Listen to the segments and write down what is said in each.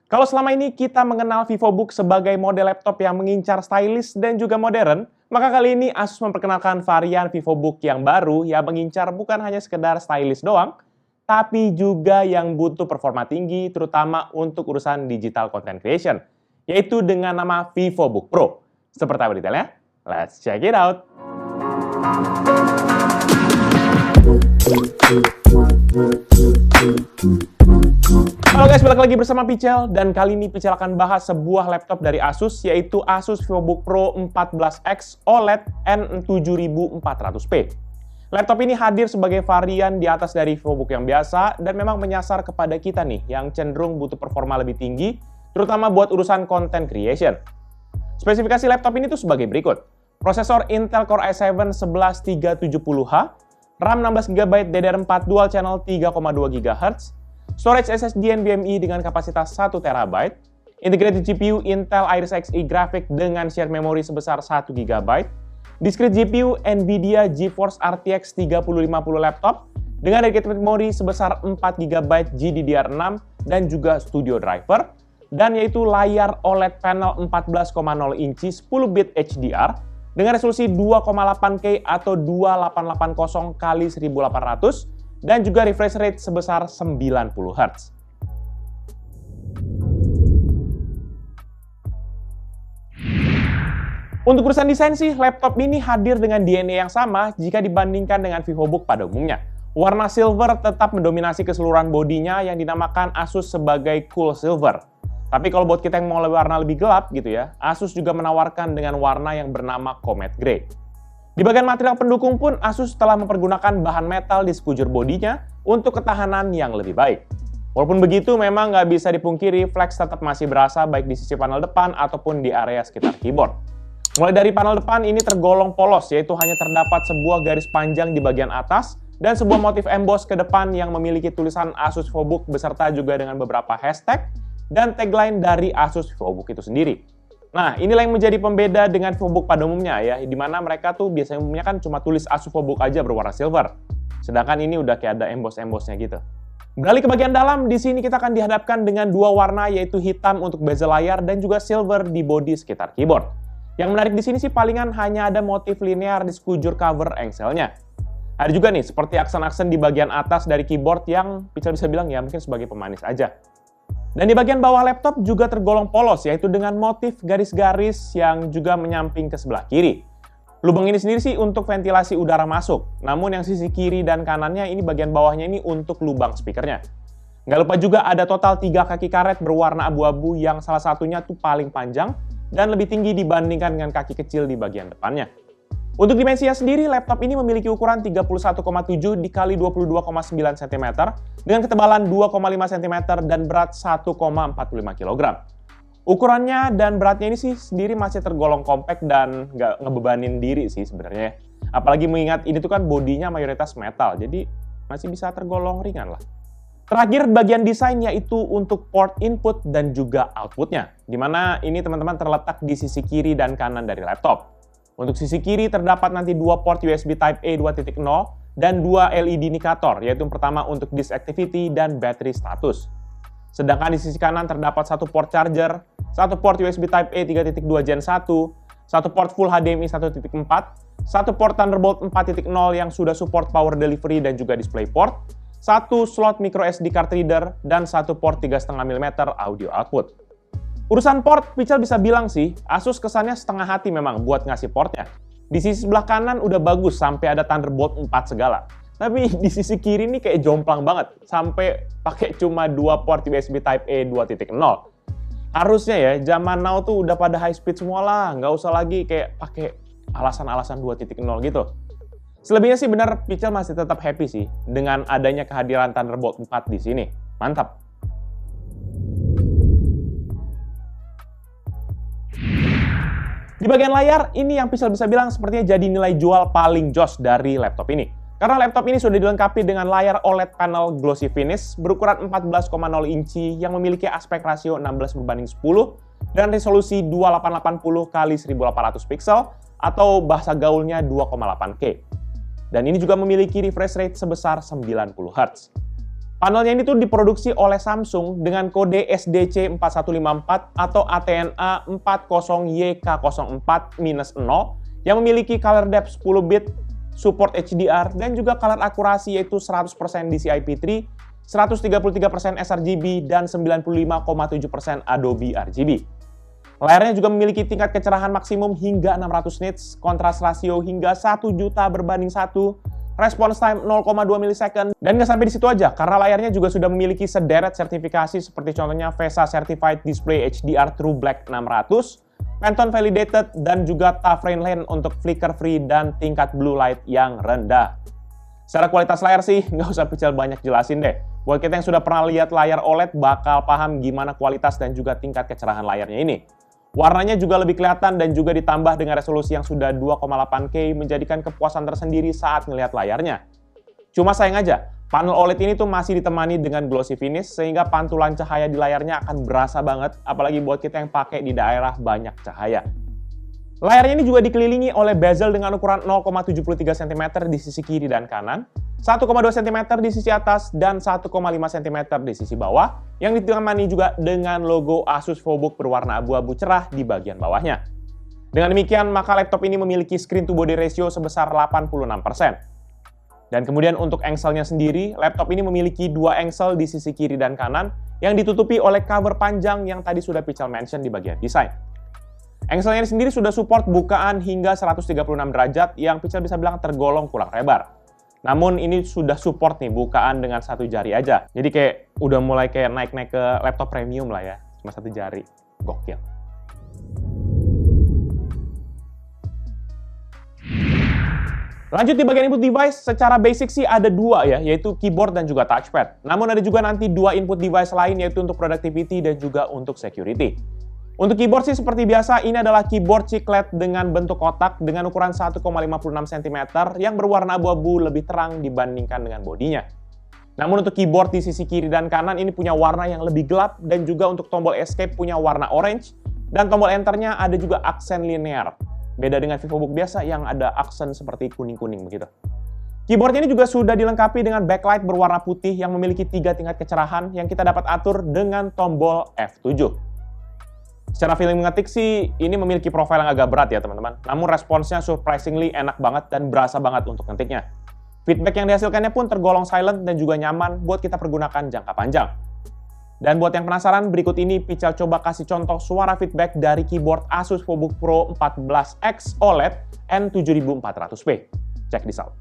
Kalau selama ini kita mengenal VivoBook sebagai model laptop yang mengincar stylish dan juga modern, maka kali ini Asus memperkenalkan varian VivoBook yang baru yang mengincar bukan hanya sekedar stylish doang, tapi juga yang butuh performa tinggi terutama untuk urusan digital content creation, yaitu dengan nama VivoBook Pro. Seperti apa detailnya? Let's check it out! Halo guys, balik lagi bersama Pichel, dan kali ini Pichel akan bahas sebuah laptop dari Asus, yaitu Asus VivoBook Pro 14X OLED N7400P. Laptop ini hadir sebagai varian di atas dari VivoBook yang biasa, dan memang menyasar kepada kita nih, yang cenderung butuh performa lebih tinggi, terutama buat urusan content creation. Spesifikasi laptop ini tuh sebagai berikut. Prosesor Intel Core i7 11370H, RAM 16GB DDR4 Dual Channel 3,2 GHz, storage SSD NVMe dengan kapasitas 1TB, integrated GPU Intel Iris Xe Graphics dengan shared memory sebesar 1GB, discrete GPU NVIDIA GeForce RTX 3050 laptop dengan dedicated memory sebesar 4GB GDDR6 dan juga Studio Driver, dan yaitu layar OLED panel 14,0 inci 10-bit HDR dengan resolusi 2,8K atau 2880x1800 dan juga refresh rate sebesar 90 Hz. Untuk urusan desain sih, laptop ini hadir dengan DNA yang sama jika dibandingkan dengan VivoBook pada umumnya. Warna silver tetap mendominasi keseluruhan bodinya yang dinamakan Asus sebagai Cool Silver. Tapi kalau buat kita yang mau warna lebih gelap gitu ya, Asus juga menawarkan dengan warna yang bernama Comet Grey. Di bagian material pendukung pun Asus telah mempergunakan bahan metal di sekujur bodinya untuk ketahanan yang lebih baik. Walaupun begitu, memang nggak bisa dipungkiri flex tetap masih berasa baik di sisi panel depan ataupun di area sekitar keyboard. Mulai dari panel depan ini tergolong polos, yaitu hanya terdapat sebuah garis panjang di bagian atas dan sebuah motif emboss ke depan yang memiliki tulisan Asus VivoBook beserta juga dengan beberapa hashtag dan tagline dari Asus VivoBook itu sendiri. Nah, inilah yang menjadi pembeda dengan VivoBook pada umumnya ya, di mana mereka tuh biasanya umumnya kan cuma tulis Asus VivoBook aja berwarna silver. Sedangkan ini udah kayak ada emboss-embossnya gitu. Beralih ke bagian dalam, di sini kita akan dihadapkan dengan dua warna, yaitu hitam untuk bezel layar dan juga silver di bodi sekitar keyboard. Yang menarik di sini sih palingan hanya ada motif linear di sekujur cover engselnya. Ada juga nih seperti aksen-aksen di bagian atas dari keyboard yang bisa bilang ya mungkin sebagai pemanis aja. Dan di bagian bawah laptop juga tergolong polos, yaitu dengan motif garis-garis yang juga menyamping ke sebelah kiri. Lubang ini sendiri sih untuk ventilasi udara masuk, namun yang sisi kiri dan kanannya ini bagian bawahnya ini untuk lubang speakernya. Nggak lupa juga ada total 3 kaki karet berwarna abu-abu yang salah satunya tuh paling panjang dan lebih tinggi dibandingkan dengan kaki kecil di bagian depannya. Untuk dimensinya sendiri, laptop ini memiliki ukuran 31,7 x 22,9 cm dengan ketebalan 2,5 cm dan berat 1,45 kg. Ukurannya dan beratnya ini sih sendiri masih tergolong compact dan nggak ngebebanin diri sih sebenarnya. Apalagi mengingat ini tuh kan bodinya mayoritas metal, jadi masih bisa tergolong ringan lah. Terakhir, bagian desain yaitu untuk port input dan juga outputnya, dimana ini teman-teman terletak di sisi kiri dan kanan dari laptop. Untuk sisi kiri terdapat nanti dua port USB Type-A 2.0 dan dua LED indikator, yaitu yang pertama untuk disk activity dan battery status. Sedangkan di sisi kanan terdapat satu port charger, satu port USB Type-A 3.2 Gen 1, satu port full HDMI 1.4, satu port Thunderbolt 4.0 yang sudah support power delivery dan juga DisplayPort, satu slot micro SD card reader, dan satu port 3,5 mm audio output. Urusan port, Pichel bisa bilang sih, Asus kesannya setengah hati memang buat ngasih portnya. Di sisi sebelah kanan udah bagus sampai ada Thunderbolt 4 segala. Tapi di sisi kiri nih kayak jomplang banget, sampai pakai cuma 2 port USB Type-A 2.0. Harusnya ya, zaman now tuh udah pada high speed semua lah, nggak usah lagi kayak pakai alasan-alasan 2.0 gitu. Selebihnya sih benar, Pichel masih tetap happy sih dengan adanya kehadiran Thunderbolt 4 di sini. Mantap! Di bagian layar, ini yang Pichel bisa bilang sepertinya jadi nilai jual paling jos dari laptop ini. Karena laptop ini sudah dilengkapi dengan layar OLED panel glossy finish berukuran 14,0 inci yang memiliki aspek rasio 16:10 dan resolusi 2880 x 1800 pixel atau bahasa gaulnya 2,8K. Dan ini juga memiliki refresh rate sebesar 90 Hz. Panelnya ini tuh diproduksi oleh Samsung dengan kode SDC4154 atau ATNA 40YK04-0 yang memiliki color depth 10 bit, support HDR, dan juga color akurasi yaitu 100% DCI-P3, 133% sRGB, dan 95,7% Adobe RGB. Layarnya juga memiliki tingkat kecerahan maksimum hingga 600 nits, kontras rasio hingga 1 juta berbanding 1, response time 0,2 milisecond, dan nggak sampai di situ aja, karena layarnya juga sudah memiliki sederet sertifikasi seperti contohnya VESA Certified Display HDR True Black 600, Pantone Validated, dan juga TUF Rain Lane untuk flicker free dan tingkat blue light yang rendah. Secara kualitas layar sih, nggak usah Pichel banyak jelasin deh. Buat kita yang sudah pernah lihat layar OLED, bakal paham gimana kualitas dan juga tingkat kecerahan layarnya ini. Warnanya juga lebih kelihatan dan juga ditambah dengan resolusi yang sudah 2,8K menjadikan kepuasan tersendiri saat ngelihat layarnya. Cuma sayang aja, panel OLED ini tuh masih ditemani dengan glossy finish sehingga pantulan cahaya di layarnya akan berasa banget, apalagi buat kita yang pakai di daerah banyak cahaya. Layarnya ini juga dikelilingi oleh bezel dengan ukuran 0,73 cm di sisi kiri dan kanan, 1,2 cm di sisi atas, dan 1,5 cm di sisi bawah, yang ditemani juga dengan logo Asus VivoBook berwarna abu-abu cerah di bagian bawahnya. Dengan demikian, maka laptop ini memiliki screen to body ratio sebesar 86%. Dan kemudian untuk engselnya sendiri, laptop ini memiliki dua engsel di sisi kiri dan kanan, yang ditutupi oleh cover panjang yang tadi sudah Pichel mention di bagian desain. Engselnya ini sendiri sudah support bukaan hingga 136 derajat yang Pichel bisa bilang tergolong kurang lebar. Namun ini sudah support nih bukaan dengan satu jari aja. Jadi kayak udah mulai kayak naik-naik ke laptop premium lah ya. Cuma satu jari. Gokil. Lanjut di bagian input device, secara basic sih ada dua ya, yaitu keyboard dan juga touchpad. Namun ada juga nanti dua input device lain yaitu untuk productivity dan juga untuk security. Untuk keyboard sih seperti biasa, ini adalah keyboard chiclet dengan bentuk kotak dengan ukuran 1,56 cm yang berwarna abu-abu lebih terang dibandingkan dengan bodinya. Namun untuk keyboard di sisi kiri dan kanan ini punya warna yang lebih gelap dan juga untuk tombol escape punya warna orange dan tombol enternya ada juga aksen linear. Beda dengan VivoBook biasa yang ada aksen seperti kuning-kuning begitu. Keyboard ini juga sudah dilengkapi dengan backlight berwarna putih yang memiliki 3 tingkat kecerahan yang kita dapat atur dengan tombol F7. Secara feeling mengetik sih, ini memiliki profil yang agak berat ya teman-teman. Namun responsnya surprisingly enak banget dan berasa banget untuk ngetiknya. Feedback yang dihasilkannya pun tergolong silent dan juga nyaman buat kita pergunakan jangka panjang. Dan buat yang penasaran, berikut ini Pichel coba kasih contoh suara feedback dari keyboard Asus VivoBook Pro 14X OLED N7400p. Check this out.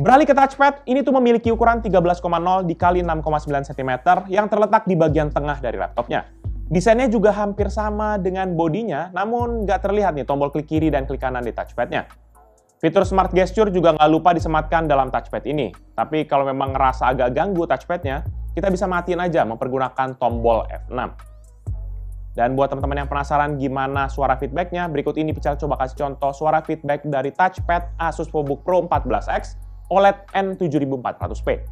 Beralih ke touchpad, ini tuh memiliki ukuran 13,0 dikali 6,9 cm yang terletak di bagian tengah dari laptopnya. Desainnya juga hampir sama dengan bodinya, namun nggak terlihat nih tombol klik kiri dan klik kanan di touchpadnya. Fitur Smart Gesture juga nggak lupa disematkan dalam touchpad ini. Tapi kalau memang ngerasa agak ganggu touchpadnya, kita bisa matiin aja mempergunakan tombol F6. Dan buat teman-teman yang penasaran gimana suara feedbacknya, berikut ini Pichel coba kasih contoh suara feedback dari touchpad Asus VivoBook Pro 14X OLED N7400p.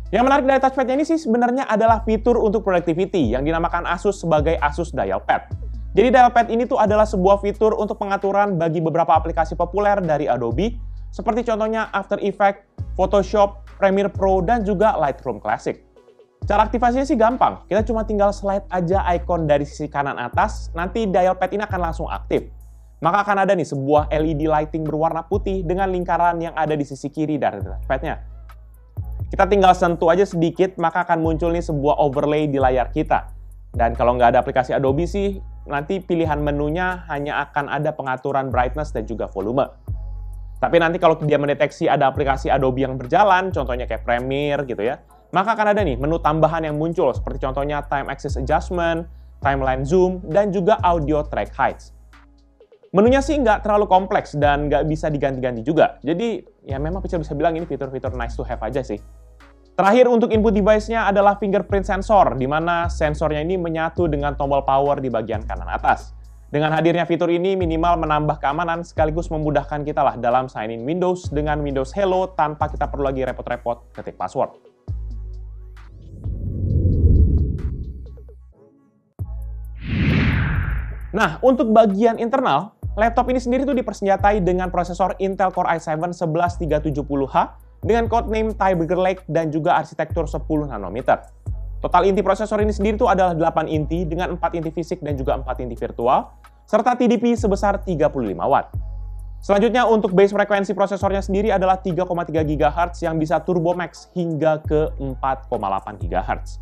Yang menarik dari touchpad ini sih sebenarnya adalah fitur untuk productivity yang dinamakan Asus sebagai Asus Dial Pad. Jadi Dial Pad ini tuh adalah sebuah fitur untuk pengaturan bagi beberapa aplikasi populer dari Adobe, seperti contohnya After Effects, Photoshop, Premiere Pro, dan juga Lightroom Classic. Cara aktivasinya sih gampang, kita cuma tinggal slide aja icon dari sisi kanan atas, nanti dial pad ini akan langsung aktif. Maka akan ada nih sebuah LED lighting berwarna putih dengan lingkaran yang ada di sisi kiri dari touchpadnya. Kita tinggal sentuh aja sedikit, maka akan muncul nih sebuah overlay di layar kita. Dan kalau nggak ada aplikasi Adobe sih, nanti pilihan menunya hanya akan ada pengaturan brightness dan juga volume. Tapi nanti kalau dia mendeteksi ada aplikasi Adobe yang berjalan, contohnya kayak Premiere gitu ya, maka akan ada nih menu tambahan yang muncul, seperti contohnya Time Axis Adjustment, Timeline Zoom, dan juga Audio Track Heights. Menunya sih nggak terlalu kompleks dan nggak bisa diganti-ganti juga. Jadi ya memang Pichel bisa bilang ini fitur-fitur nice to have aja sih. Terakhir untuk input device-nya adalah fingerprint sensor, di mana sensornya ini menyatu dengan tombol power di bagian kanan atas. Dengan hadirnya fitur ini minimal menambah keamanan sekaligus memudahkan kita lah dalam sign in Windows dengan Windows Hello tanpa kita perlu lagi repot-repot ketik password. Nah, untuk bagian internal, laptop ini sendiri tuh dipersenjatai dengan prosesor Intel Core i7 11370H dengan codename Tiger Lake dan juga arsitektur 10 nanometer. Total inti prosesor ini sendiri tuh adalah 8 inti dengan 4 inti fisik dan juga 4 inti virtual, serta TDP sebesar 35 Watt. Selanjutnya untuk base frekuensi prosesornya sendiri adalah 3,3 GHz yang bisa turbo max hingga ke 4,8 GHz.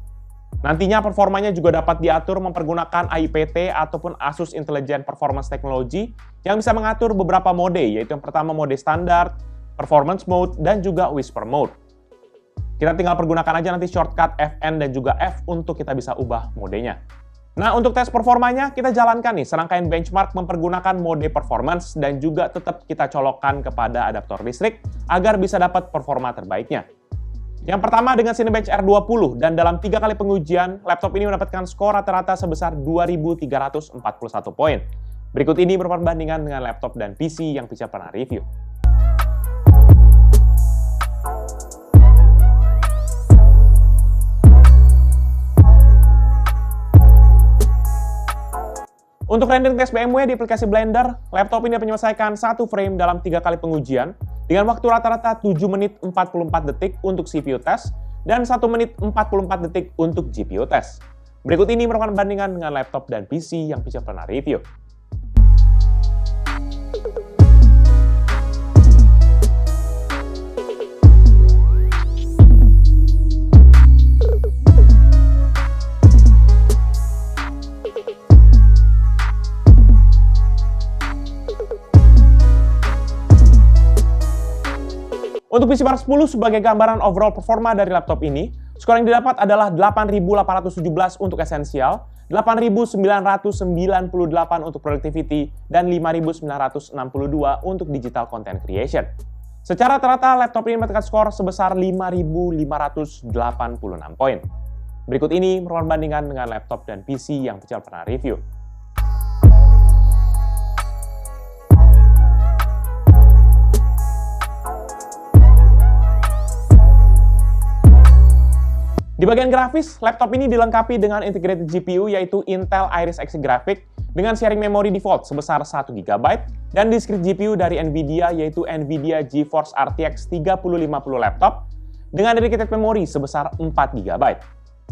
Nantinya performanya juga dapat diatur mempergunakan AIPT ataupun Asus Intelligent Performance Technology yang bisa mengatur beberapa mode, yaitu yang pertama mode standar, performance mode, dan juga whisper mode. Kita tinggal pergunakan aja nanti shortcut Fn dan juga F untuk kita bisa ubah modenya. Nah, untuk tes performanya, kita jalankan nih serangkaian benchmark mempergunakan mode performance dan juga tetap kita colokkan kepada adaptor listrik agar bisa dapat performa terbaiknya. Yang pertama dengan Cinebench R20 dan dalam 3 kali pengujian, laptop ini mendapatkan skor rata-rata sebesar 2.341 poin. Berikut ini merupakan perbandingan dengan laptop dan PC yang Pica pernah review. Untuk rendering tes BMW di aplikasi Blender, laptop ini menyelesaikan 1 frame dalam 3 kali pengujian dengan waktu rata-rata 7 menit 44 detik untuk CPU tes dan 1 menit 44 detik untuk GPU tes. Berikut ini merupakan bandingan dengan laptop dan PC yang Pica pernah review. Untuk PC Mark 10 sebagai gambaran overall performa dari laptop ini, skor yang didapat adalah 8.817 untuk esensial, 8.998 untuk productivity, dan 5.962 untuk digital content creation. Secara rata-rata, laptop ini mendapatkan skor sebesar 5.586 poin. Berikut ini merupakan bandingan dengan laptop dan PC yang Pica pernah review. Di bagian grafis, laptop ini dilengkapi dengan integrated GPU yaitu Intel Iris Xe Graphics dengan sharing memori default sebesar 1 GB dan discrete GPU dari Nvidia yaitu Nvidia GeForce RTX 3050 laptop dengan dedicated memori sebesar 4 GB.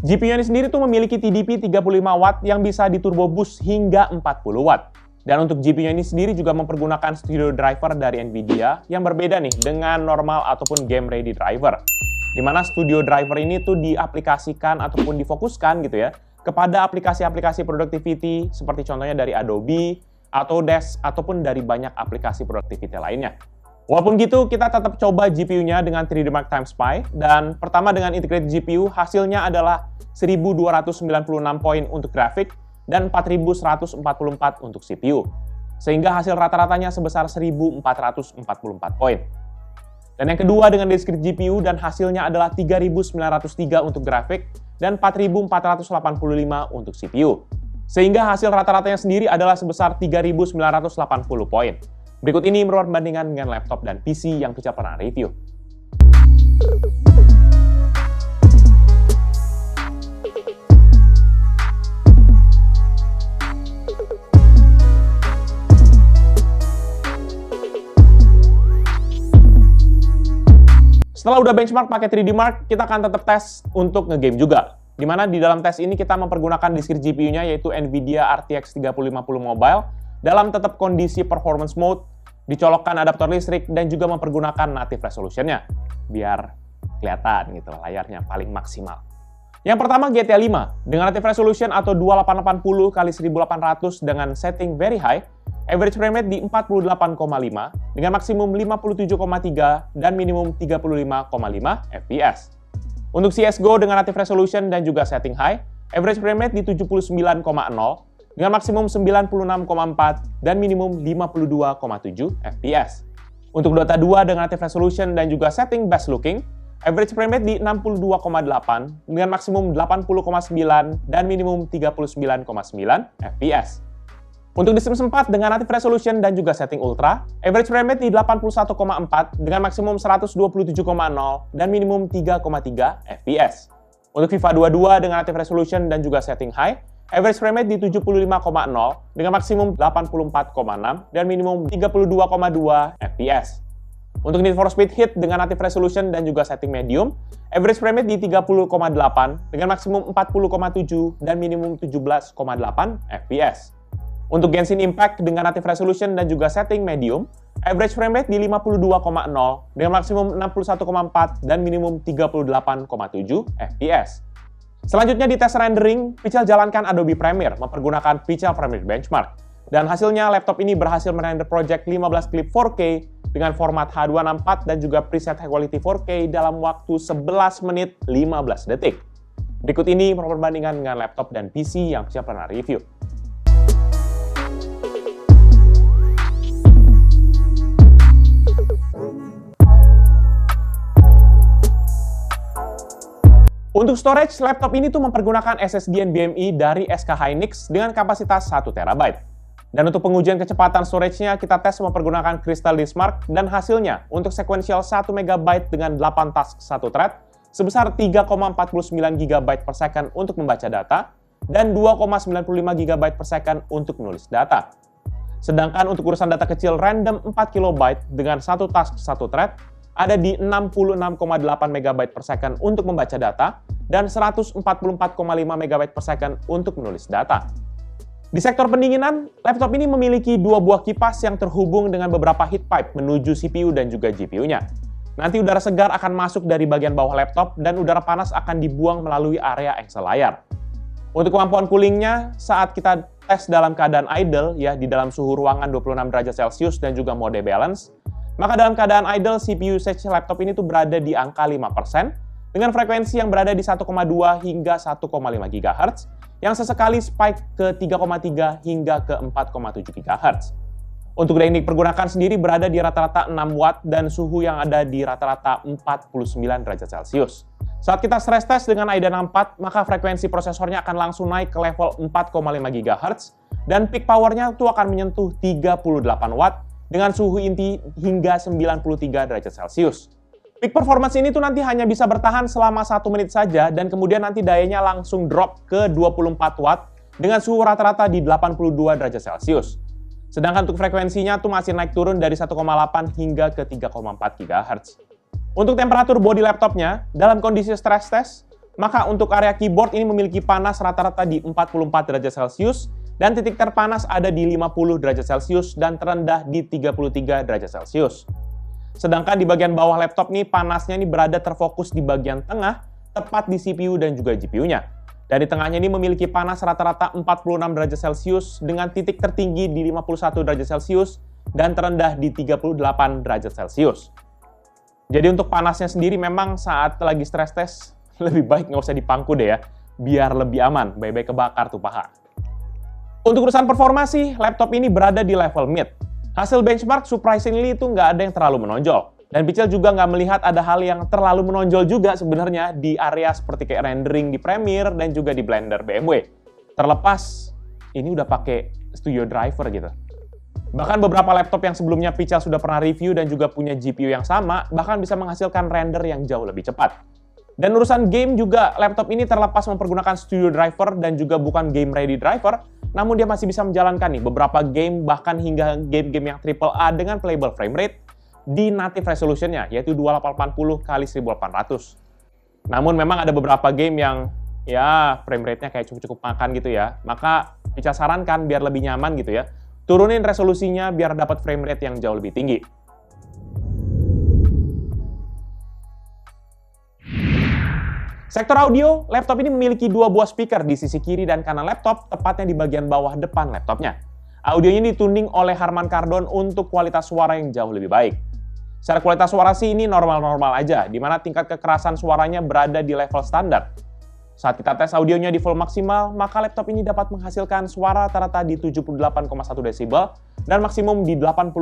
GPU ini sendiri tuh memiliki TDP 35 Watt yang bisa diturbo boost hingga 40 Watt. Dan untuk GPU ini sendiri juga mempergunakan studio driver dari Nvidia yang berbeda nih dengan normal ataupun game ready driver. Di mana studio driver ini tuh diaplikasikan ataupun difokuskan gitu ya kepada aplikasi-aplikasi productivity seperti contohnya dari Adobe, Autodesk, ataupun dari banyak aplikasi productivity lainnya. Walaupun gitu, kita tetap coba GPU-nya dengan 3D Mark Time Spy, dan pertama dengan integrated GPU, hasilnya adalah 1.296 poin untuk grafik dan 4.144 untuk CPU. Sehingga hasil rata-ratanya sebesar 1.444 poin. Dan yang kedua dengan discrete GPU dan hasilnya adalah 3.903 untuk grafik dan 4.485 untuk CPU. Sehingga hasil rata-ratanya sendiri adalah sebesar 3.980 poin. Berikut ini merupakan perbandingan dengan laptop dan PC yang Pica pernah review. Setelah udah benchmark pakai 3D Mark, kita akan tetap tes untuk ngegame juga. Dimana di dalam tes ini kita mempergunakan discrete GPU-nya yaitu Nvidia RTX 3050 Mobile dalam tetap kondisi performance mode, dicolokkan adaptor listrik, dan juga mempergunakan native resolution-nya. Biar kelihatan gitu layarnya paling maksimal. Yang pertama GTA 5 dengan native resolution atau 2880x1800 dengan setting very high, average frame rate di 48,5 dengan maksimum 57,3 dan minimum 35,5 fps. Untuk CSGO dengan native resolution dan juga setting high, average frame rate di 79,0 dengan maksimum 96,4 dan minimum 52,7 fps. Untuk Dota 2 dengan native resolution dan juga setting best looking, Average frame rate di 62,8 dengan maksimum 80,9 dan minimum 39,9 fps. Untuk di Sims 4 dengan native resolution dan juga setting ultra, average frame rate di 81,4 dengan maksimum 127,0 dan minimum 3,3 fps. Untuk FIFA 22 dengan native resolution dan juga setting high, average frame rate di 75,0 dengan maksimum 84,6 dan minimum 32,2 fps. Untuk Need for Speed Heat dengan native resolution dan juga setting medium, average frame rate di 30,8 dengan maksimum 40,7 dan minimum 17,8 fps. Untuk Genshin Impact dengan native resolution dan juga setting medium, average frame rate di 52,0 dengan maksimum 61,4 dan minimum 38,7 fps. Selanjutnya di tes rendering, Pichel jalankan Adobe Premiere mempergunakan Pichel Premiere Benchmark. Dan hasilnya laptop ini berhasil merender project 15 klip 4K dengan format H264 dan juga preset high quality 4K dalam waktu 11 menit 15 detik. Berikut ini perbandingan dengan laptop dan PC yang Pichel pernah review. Untuk storage, laptop ini tuh mempergunakan SSD NVMe dari SK Hynix dengan kapasitas 1 TB. Dan untuk pengujian kecepatan storage-nya, kita tes mempergunakan Crystal Disk Mark dan hasilnya untuk sequential 1 MB dengan 8 task 1 thread sebesar 3,49 GB per second untuk membaca data dan 2,95 GB per second untuk menulis data. Sedangkan untuk urusan data kecil random 4 KB dengan 1 task 1 thread ada di 66,8 MB per second untuk membaca data dan 144,5 MB per second untuk menulis data. Di sektor pendinginan, laptop ini memiliki 2 buah kipas yang terhubung dengan beberapa heat pipe menuju CPU dan juga GPU-nya. Nanti udara segar akan masuk dari bagian bawah laptop dan udara panas akan dibuang melalui area engsel layar. Untuk kemampuan coolingnya, saat kita tes dalam keadaan idle, ya di dalam suhu ruangan 26 derajat Celcius dan juga mode balance, maka dalam keadaan idle, CPU usage laptop ini tuh berada di angka 5% dengan frekuensi yang berada di 1,2 hingga 1,5 GHz yang sesekali spike ke 3,3 hingga ke 4,7 GHz. Untuk daya yang dipergunakan sendiri berada di rata-rata 6 watt dan suhu yang ada di rata-rata 49 derajat Celcius. Saat kita stress test dengan AIDA 64, maka frekuensi prosesornya akan langsung naik ke level 4,5 GHz dan peak powernya itu akan menyentuh 38 watt dengan suhu inti hingga 93 derajat Celcius. Peak performance ini tuh nanti hanya bisa bertahan selama 1 menit saja dan kemudian nanti dayanya langsung drop ke 24 watt dengan suhu rata-rata di 82 derajat Celcius. Sedangkan untuk frekuensinya tuh masih naik turun dari 1,8 hingga ke 3,4 GHz. Untuk temperatur bodi laptopnya, dalam kondisi stress test, maka untuk area keyboard ini memiliki panas rata-rata di 44 derajat Celcius dan titik terpanas ada di 50 derajat Celcius dan terendah di 33 derajat Celcius. Sedangkan di bagian bawah laptop nih panasnya ini berada terfokus di bagian tengah, tepat di CPU dan juga GPU-nya. Dan di tengahnya ini memiliki panas rata-rata 46 derajat Celcius dengan titik tertinggi di 51 derajat Celcius dan terendah di 38 derajat Celcius. Jadi untuk panasnya sendiri memang saat lagi stress test lebih baik nggak usah dipangku deh ya, biar lebih aman, baik-baik kebakar tuh paha. Untuk urusan performa sih, laptop ini berada di level mid. Hasil benchmark surprisingly itu nggak ada yang terlalu menonjol. Dan Pichel juga nggak melihat ada hal yang terlalu menonjol juga sebenarnya di area seperti kayak rendering di Premiere dan juga di Blender BMW. Terlepas, ini udah pakai Studio Driver gitu. Bahkan beberapa laptop yang sebelumnya Pichel sudah pernah review dan juga punya GPU yang sama, bahkan bisa menghasilkan render yang jauh lebih cepat. Dan urusan game juga, laptop ini terlepas mempergunakan Studio Driver dan juga bukan game ready driver, namun dia masih bisa menjalankan nih beberapa game bahkan hingga game-game yang AAA dengan playable frame rate di native resolution-nya, yaitu 2880x1800. Namun memang ada beberapa game yang ya frame rate-nya kayak cukup-cukup makan gitu ya. Maka Pichel sarankan biar lebih nyaman gitu ya, turunin resolusinya biar dapat frame rate yang jauh lebih tinggi. Sektor audio, laptop ini memiliki 2 buah speaker di sisi kiri dan kanan laptop, tepatnya di bagian bawah depan laptopnya. Audionya ditunding oleh Harman Kardon untuk kualitas suara yang jauh lebih baik. Secara kualitas suara sih ini normal-normal aja, di mana tingkat kekerasan suaranya berada di level standar. Saat kita tes audionya di full maksimal, maka laptop ini dapat menghasilkan suara rata-rata di 78,1 desibel dan maksimum di 84,5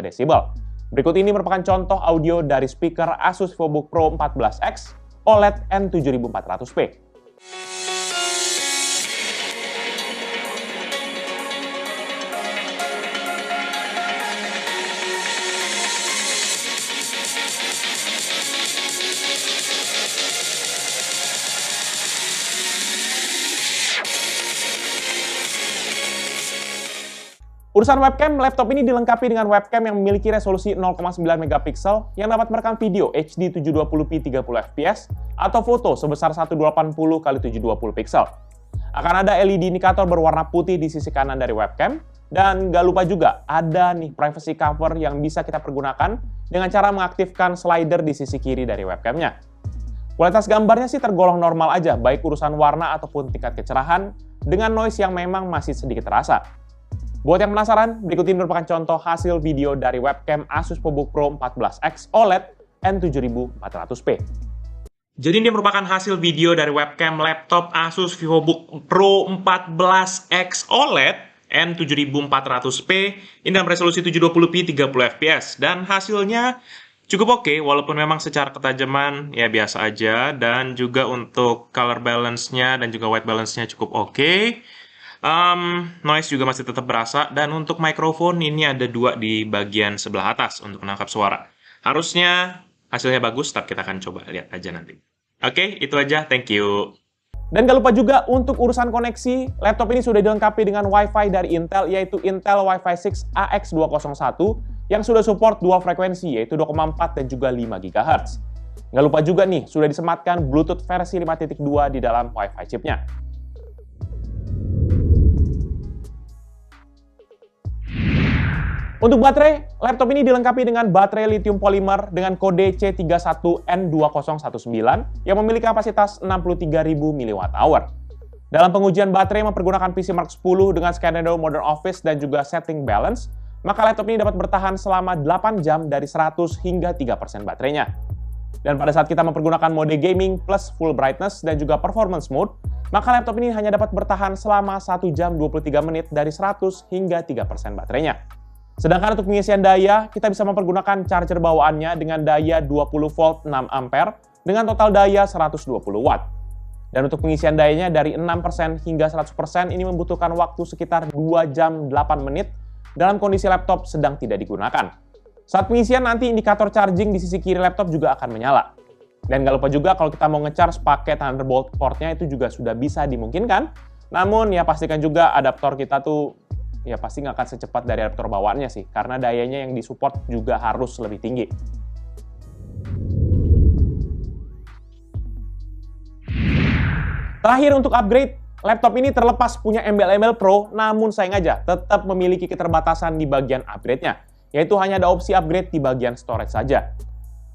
desibel. Berikut ini merupakan contoh audio dari speaker Asus VivoBook Pro 14X OLED N7400p. Urusan webcam, laptop ini dilengkapi dengan webcam yang memiliki resolusi 0,9 megapiksel yang dapat merekam video HD 720p 30 fps atau foto sebesar 1280 x 720 piksel. Akan ada LED indikator berwarna putih di sisi kanan dari webcam, dan nggak lupa juga ada nih privacy cover yang bisa kita pergunakan dengan cara mengaktifkan slider di sisi kiri dari webcamnya. Kualitas gambarnya sih tergolong normal aja, baik urusan warna ataupun tingkat kecerahan, dengan noise yang memang masih sedikit terasa. Buat yang penasaran, berikut ini merupakan contoh hasil video dari webcam Asus VivoBook Pro 14X OLED N7400p. Jadi ini merupakan hasil video dari webcam laptop Asus VivoBook Pro 14X OLED N7400p ini dalam resolusi 720p 30 fps, dan hasilnya cukup oke, walaupun memang secara ketajaman ya biasa aja, dan juga untuk color balance-nya dan juga white balance-nya cukup oke. Noise juga masih tetap berasa, dan untuk mikrofon ini ada dua di bagian sebelah atas untuk menangkap suara. Harusnya hasilnya bagus, tapi kita akan coba lihat aja nanti. Oke, itu aja. Thank you. Dan gak lupa juga untuk urusan koneksi, laptop ini sudah dilengkapi dengan Wi-Fi dari Intel, yaitu Intel Wi-Fi 6 AX201 yang sudah support dual frekuensi, yaitu 2,4 dan juga 5 GHz. Gak lupa juga nih, sudah disematkan Bluetooth versi 5.2 di dalam Wi-Fi chipnya. Untuk baterai, laptop ini dilengkapi dengan baterai lithium polymer dengan kode C31N2019 yang memiliki kapasitas 63.000 mAh. Dalam pengujian baterai mempergunakan PC Mark 10 dengan skenario Modern Office dan juga setting balance, maka laptop ini dapat bertahan selama 8 jam dari 100 hingga 3% baterainya. Dan pada saat kita mempergunakan mode gaming plus full brightness dan juga performance mode, maka laptop ini hanya dapat bertahan selama 1 jam 23 menit dari 100 hingga 3% baterainya. Sedangkan untuk pengisian daya, kita bisa mempergunakan charger bawaannya dengan daya 20 volt 6 ampere dengan total daya 120 watt. Dan untuk pengisian dayanya dari 6% hingga 100% ini membutuhkan waktu sekitar 2 jam 8 menit dalam kondisi laptop sedang tidak digunakan. Saat pengisian nanti indikator charging di sisi kiri laptop juga akan menyala. Dan nggak lupa juga kalau kita mau nge-charge pakai Thunderbolt port-nya itu juga sudah bisa dimungkinkan. Namun ya pastikan juga adaptor kita tuh ya pasti nggak akan secepat dari adaptor bawaannya sih, karena dayanya yang disupport juga harus lebih tinggi. Terakhir untuk upgrade, laptop ini terlepas punya embel-embel Pro, namun sayang aja tetap memiliki keterbatasan di bagian upgrade-nya, yaitu hanya ada opsi upgrade di bagian storage saja.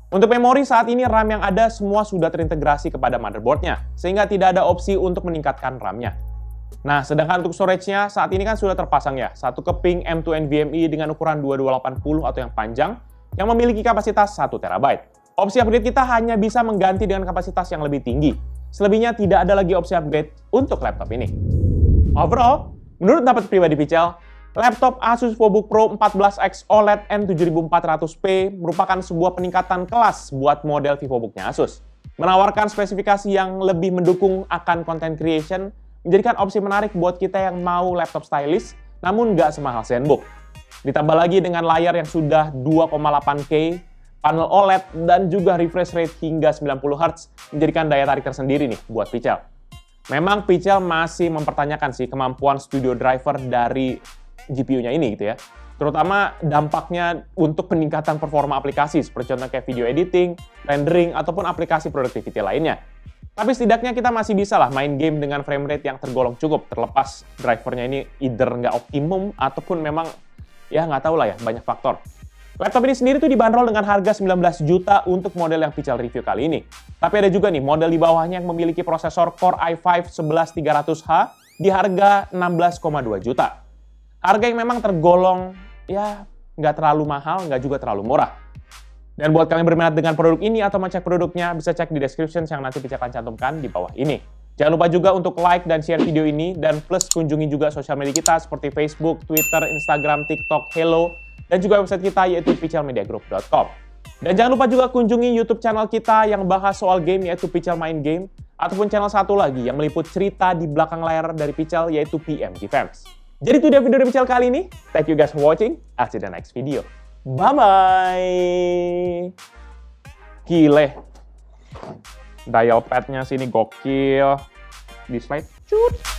Untuk memori saat ini RAM yang ada semua sudah terintegrasi kepada motherboard-nya, sehingga tidak ada opsi untuk meningkatkan RAM-nya. Nah, sedangkan untuk storage-nya saat ini kan sudah terpasang ya, satu keping M2 NVMe dengan ukuran 2280 atau yang panjang, yang memiliki kapasitas 1 TB. Opsi upgrade kita hanya bisa mengganti dengan kapasitas yang lebih tinggi. Selebihnya tidak ada lagi opsi upgrade untuk laptop ini. Overall, menurut pendapat pribadi Pichel, laptop Asus VivoBook Pro 14X OLED N7400p merupakan sebuah peningkatan kelas buat model VivoBook-nya Asus. Menawarkan spesifikasi yang lebih mendukung akan content creation, menjadikan opsi menarik buat kita yang mau laptop stylish, namun nggak semahal ZenBook. Ditambah lagi dengan layar yang sudah 2,8K, panel OLED, dan juga refresh rate hingga 90Hz, menjadikan daya tarik tersendiri nih buat Pichel. Memang Pichel masih mempertanyakan sih kemampuan studio driver dari GPU-nya ini gitu ya. Terutama dampaknya untuk peningkatan performa aplikasi, seperti contohnya kayak video editing, rendering, ataupun aplikasi productivity lainnya. Tapi setidaknya kita masih bisa lah main game dengan frame rate yang tergolong cukup, terlepas drivernya ini either nggak optimum ataupun memang ya nggak tahu lah ya, banyak faktor. Laptop ini sendiri tuh dibanderol dengan harga 19 juta untuk model yang Pichel review kali ini. Tapi ada juga nih model di bawahnya yang memiliki prosesor Core i5 11300H di harga 16,2 juta. Harga yang memang tergolong ya nggak terlalu mahal, nggak juga terlalu murah. Dan buat kalian berminat dengan produk ini atau mau cek produknya, bisa cek di description yang nanti Pichel akan cantumkan di bawah ini. Jangan lupa juga untuk like dan share video ini, dan plus kunjungi juga sosial media kita seperti Facebook, Twitter, Instagram, TikTok, Hello, dan juga website kita yaitu pichelmediagroup.com. Dan jangan lupa juga kunjungi YouTube channel kita yang bahas soal game yaitu Pichel Main Game, ataupun channel satu lagi yang meliput cerita di belakang layar dari Pichel yaitu PM Defense. Jadi itu dia video dari Pichel kali ini. Thank you guys for watching. I'll see you in the next video. Bye-bye! Gile. Dial pad-nya sini gokil. Di slide. Cut.